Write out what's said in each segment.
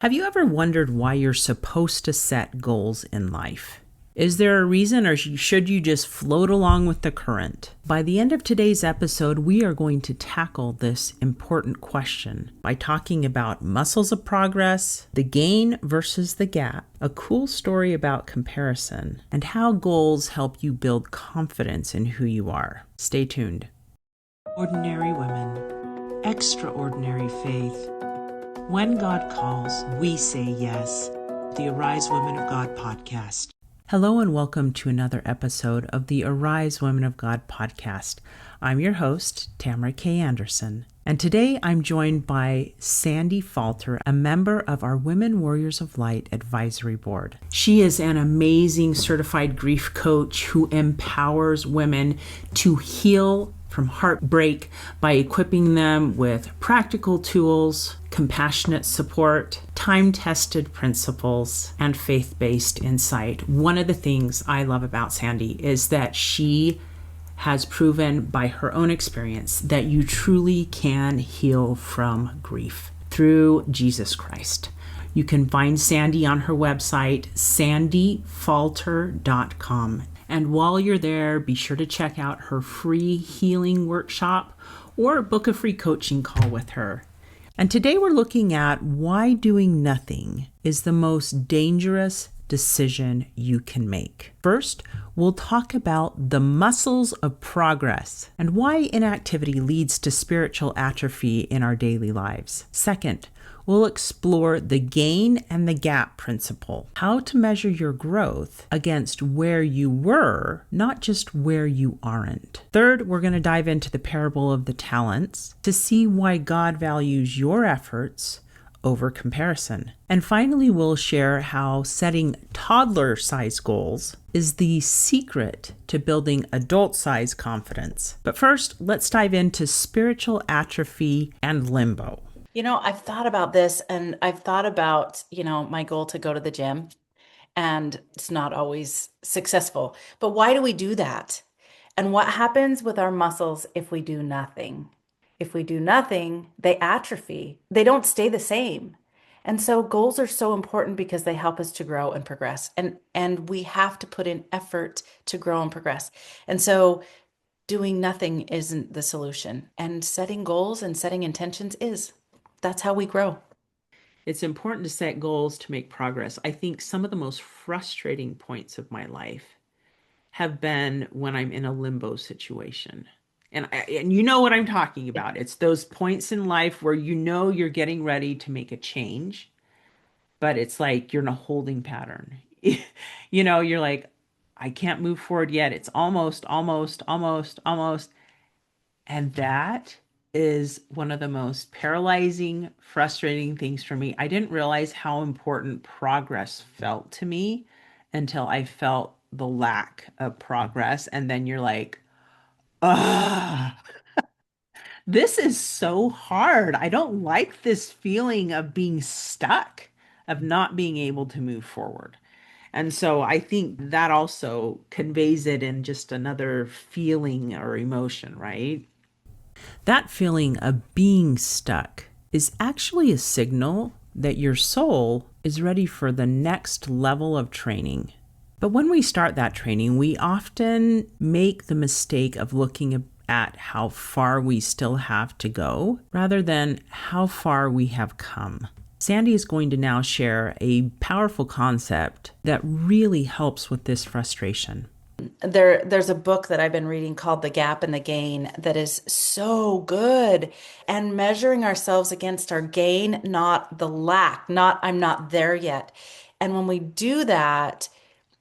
Have you ever wondered why you're supposed to set goals in life? Is there a reason, or should you just float along with the current? By the end of today's episode, we are going to tackle this important question by talking about muscles of progress, the gain versus the gap, a cool story about comparison, and how goals help you build confidence in who you are. Stay tuned. Ordinary women, extraordinary faith. When God calls, we say yes. The Arise Women of God podcast. Hello and welcome to another episode of the Arise Women of God podcast. I'm your host, Tamara K. Anderson, and today I'm joined by Sandy Falter, a member of our Women Warriors of Light Advisory Board. She is an amazing certified grief coach who empowers women to heal from heartbreak by equipping them with practical tools, compassionate support, time-tested principles, and faith-based insight. One of the things I love about Sandy is that she has proven by her own experience that you truly can heal from grief through Jesus Christ. You can find Sandy on her website, sandyfalter.com. And while you're there, be sure to check out her free healing workshop or book a free coaching call with her. And today we're looking at why doing nothing is the most dangerous decision you can make. First, we'll talk about the muscles of progress and why inactivity leads to spiritual atrophy in our daily lives. Second, we'll explore the gain and the gap principle, how to measure your growth against where you were, not just where you aren't. Third, we're going to dive into the parable of the talents to see why God values your efforts over comparison. And finally, we'll share how setting toddler-size goals is the secret to building adult-size confidence. But first, let's dive into spiritual atrophy and limbo. I've thought about this and I've thought about, my goal to go to the gym, and it's not always successful. But why do we do that? And what happens with our muscles if we do nothing? If we do nothing, they atrophy. They don't stay the same. And so goals are so important because they help us to grow and progress. And we have to put in effort to grow and progress. And so doing nothing isn't the solution. And setting goals and setting intentions is. That's how we grow. It's important to set goals to make progress. I think some of the most frustrating points of my life have been when I'm in a limbo situation. And you know what I'm talking about. It's those points in life where you know you're getting ready to make a change, but it's like you're in a holding pattern. You're like, I can't move forward yet. It's almost. And that is one of the most paralyzing, frustrating things for me. I didn't realize how important progress felt to me until I felt the lack of progress. And then you're like, ah, this is so hard. I don't like this feeling of being stuck, of not being able to move forward. And so I think that also conveys it in just another feeling or emotion, right? That feeling of being stuck is actually a signal that your soul is ready for the next level of training. But when we start that training, we often make the mistake of looking at how far we still have to go rather than how far we have come. Sandy is going to now share a powerful concept that really helps with this frustration. There's a book that I've been reading called The Gap and the Gain that is so good, and measuring ourselves against our gain, not the lack, not I'm not there yet. And when we do that,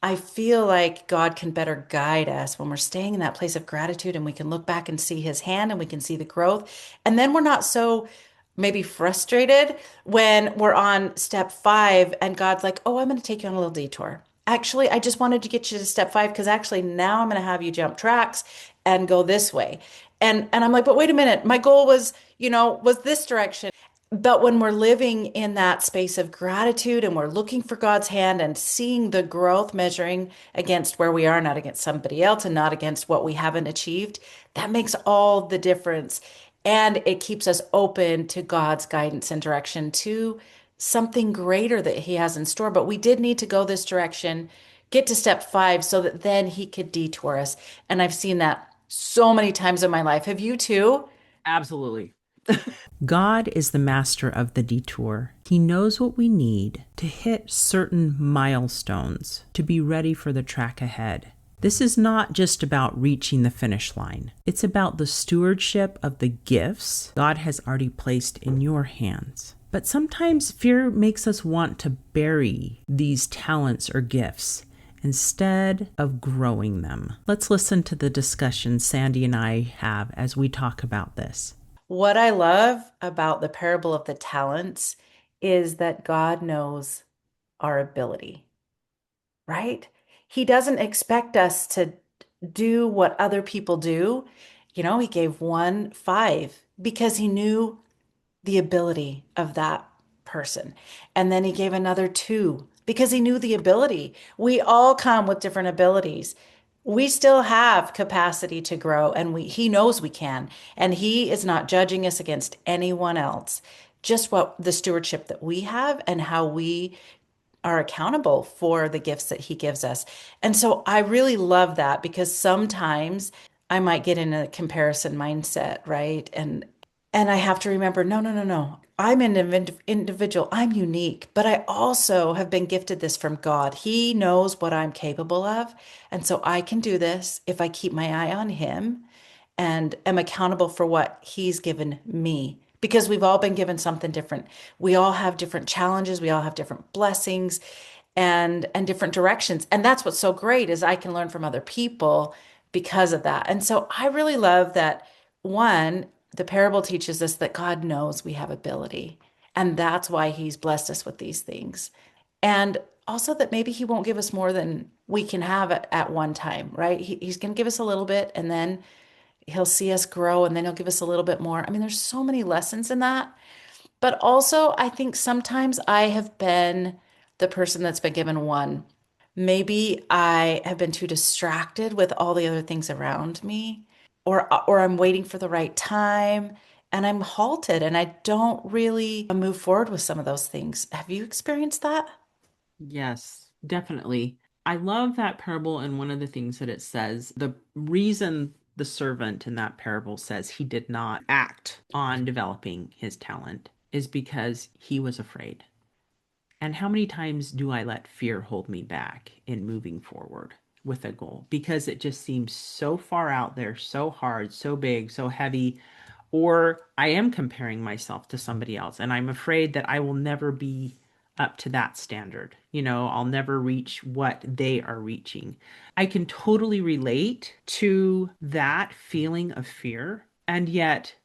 I feel like God can better guide us when we're staying in that place of gratitude, and we can look back and see his hand and we can see the growth. And then we're not so maybe frustrated when we're on step 5 and God's like, oh, I'm going to take you on a little detour. Actually, I just wanted to get you to step 5 because actually now I'm going to have you jump tracks and go this way. And I'm like, but wait a minute, my goal was this direction. But when we're living in that space of gratitude and we're looking for God's hand and seeing the growth, measuring against where we are, not against somebody else and not against what we haven't achieved, that makes all the difference. And it keeps us open to God's guidance and direction to something greater that he has in store. But we did need to go this direction, get to step 5 so that then he could detour us. And I've seen that so many times in my life. Have you too? Absolutely. God is the master of the detour. He knows what we need to hit certain milestones to be ready for the track ahead. This is not just about reaching the finish line. It's about the stewardship of the gifts God has already placed in your hands. But sometimes fear makes us want to bury these talents or gifts instead of growing them. Let's listen to the discussion Sandy and I have as we talk about this. What I love about the parable of the talents is that God knows our ability, right? He doesn't expect us to do what other people do. He gave one 5 because he knew the ability of that person. And then he gave another 2 because he knew the ability. We all come with different abilities. We still have capacity to grow, and he knows we can. And he is not judging us against anyone else, just what the stewardship that we have and how we are accountable for the gifts that he gives us. And so I really love that because sometimes I might get in a comparison mindset, right? And I have to remember, no, no, no, no. I'm an individual. I'm unique, but I also have been gifted this from God. He knows what I'm capable of. And so I can do this if I keep my eye on him and am accountable for what he's given me, because we've all been given something different. We all have different challenges, we all have different blessings and different directions. And that's what's so great is I can learn from other people because of that. And so I really love that one, the parable teaches us that God knows we have ability, and that's why he's blessed us with these things. And also that maybe he won't give us more than we can have at one time, right? He's going to give us a little bit, and then he'll see us grow, and then he'll give us a little bit more. I mean, there's so many lessons in that. But also, I think sometimes I have been the person that's been given one. Maybe I have been too distracted with all the other things around me, or I'm waiting for the right time and I'm halted and I don't really move forward with some of those things. Have you experienced that? Yes, definitely. I love that parable, and one of the things that it says, the reason the servant in that parable says he did not act on developing his talent is because he was afraid. And how many times do I let fear hold me back in moving forward with a goal? Because it just seems so far out there, so hard, so big, so heavy. Or I am comparing myself to somebody else, and I'm afraid that I will never be up to that standard. I'll never reach what they are reaching. I can totally relate to that feeling of fear. And yet,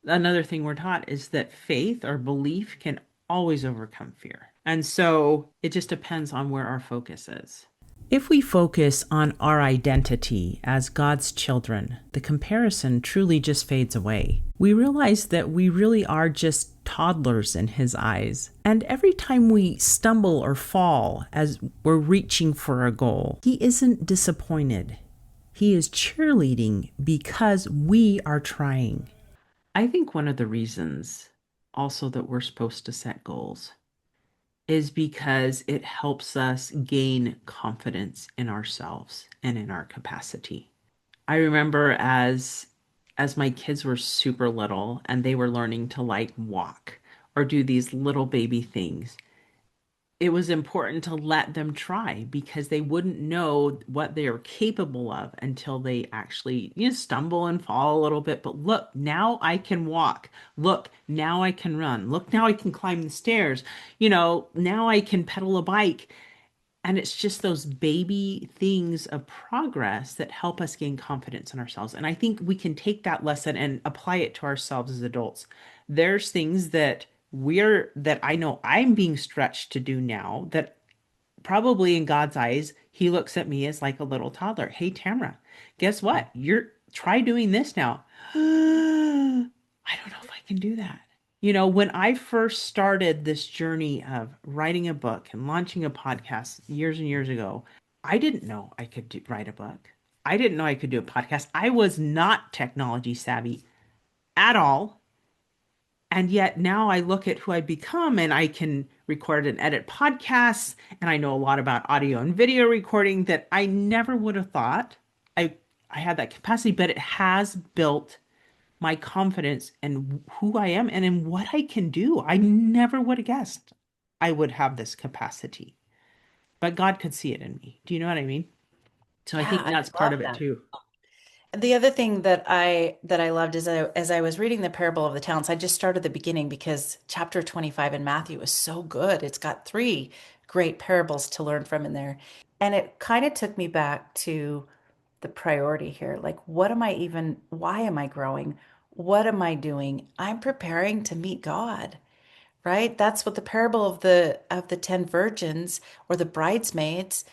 another thing we're taught is that faith or belief can always overcome fear. And so it just depends on where our focus is. If we focus on our identity as God's children, the comparison truly just fades away. We realize that we really are just toddlers in His eyes. And every time we stumble or fall as we're reaching for a goal, He isn't disappointed. He is cheerleading because we are trying. I think one of the reasons also that we're supposed to set goals is because it helps us gain confidence in ourselves and in our capacity. I remember as my kids were super little and they were learning to like walk or do these little baby things, it was important to let them try because they wouldn't know what they are capable of until they actually stumble and fall a little bit. But look, now I can walk. Look, now I can run. Look, now I can climb the stairs. Now I can pedal a bike. And it's just those baby things of progress that help us gain confidence in ourselves. And I think we can take that lesson and apply it to ourselves as adults. There's things that I know I'm being stretched to do now that probably in God's eyes, he looks at me as like a little toddler. Hey, Tamara, guess what? Try doing this now. I don't know if I can do that. When I first started this journey of writing a book and launching a podcast years and years ago, I didn't know I could write a book. I didn't know I could do a podcast. I was not technology savvy at all. And yet now I look at who I've become and I can record and edit podcasts and I know a lot about audio and video recording that I never would have thought I I had that capacity, but it has built my confidence in who I am and in what I can do. I never would have guessed I would have this capacity, but God could see it in me. Do you know what I mean? So I Yeah, think I that's part love of it that. too. The other thing that I loved is as I was reading the parable of the talents, I just started the beginning because chapter 25 in Matthew is so good. It's got three great parables to learn from in there. And it kind of took me back to the priority here. Like, what am I even, why am I growing? What am I doing? I'm preparing to meet God, right? That's what the parable of the 10 virgins or the bridesmaids,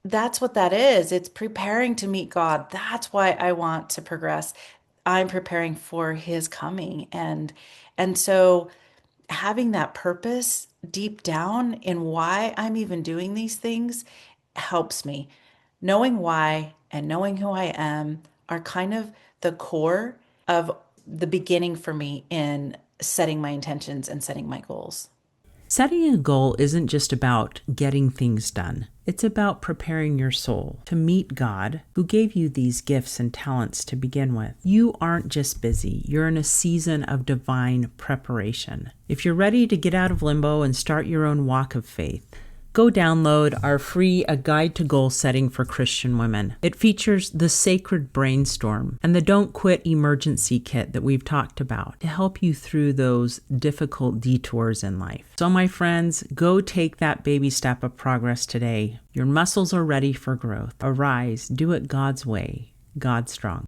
that's what that is. It's preparing to meet God. That's why I want to progress. I'm preparing for his coming. And so having that purpose deep down in why I'm even doing these things helps me. Knowing why and knowing who I am are kind of the core of the beginning for me in setting my intentions and setting my goals. Setting a goal isn't just about getting things done. It's about preparing your soul to meet God, who gave you these gifts and talents to begin with. You aren't just busy, you're in a season of divine preparation. If you're ready to get out of limbo and start your own walk of faith, go download our free A Guide to Goal Setting for Christian Women. It features the Sacred Brainstorm and the Don't Quit Emergency Kit that we've talked about to help you through those difficult detours in life. So my friends, go take that baby step of progress today. Your muscles are ready for growth. Arise, do it God's way, God strong.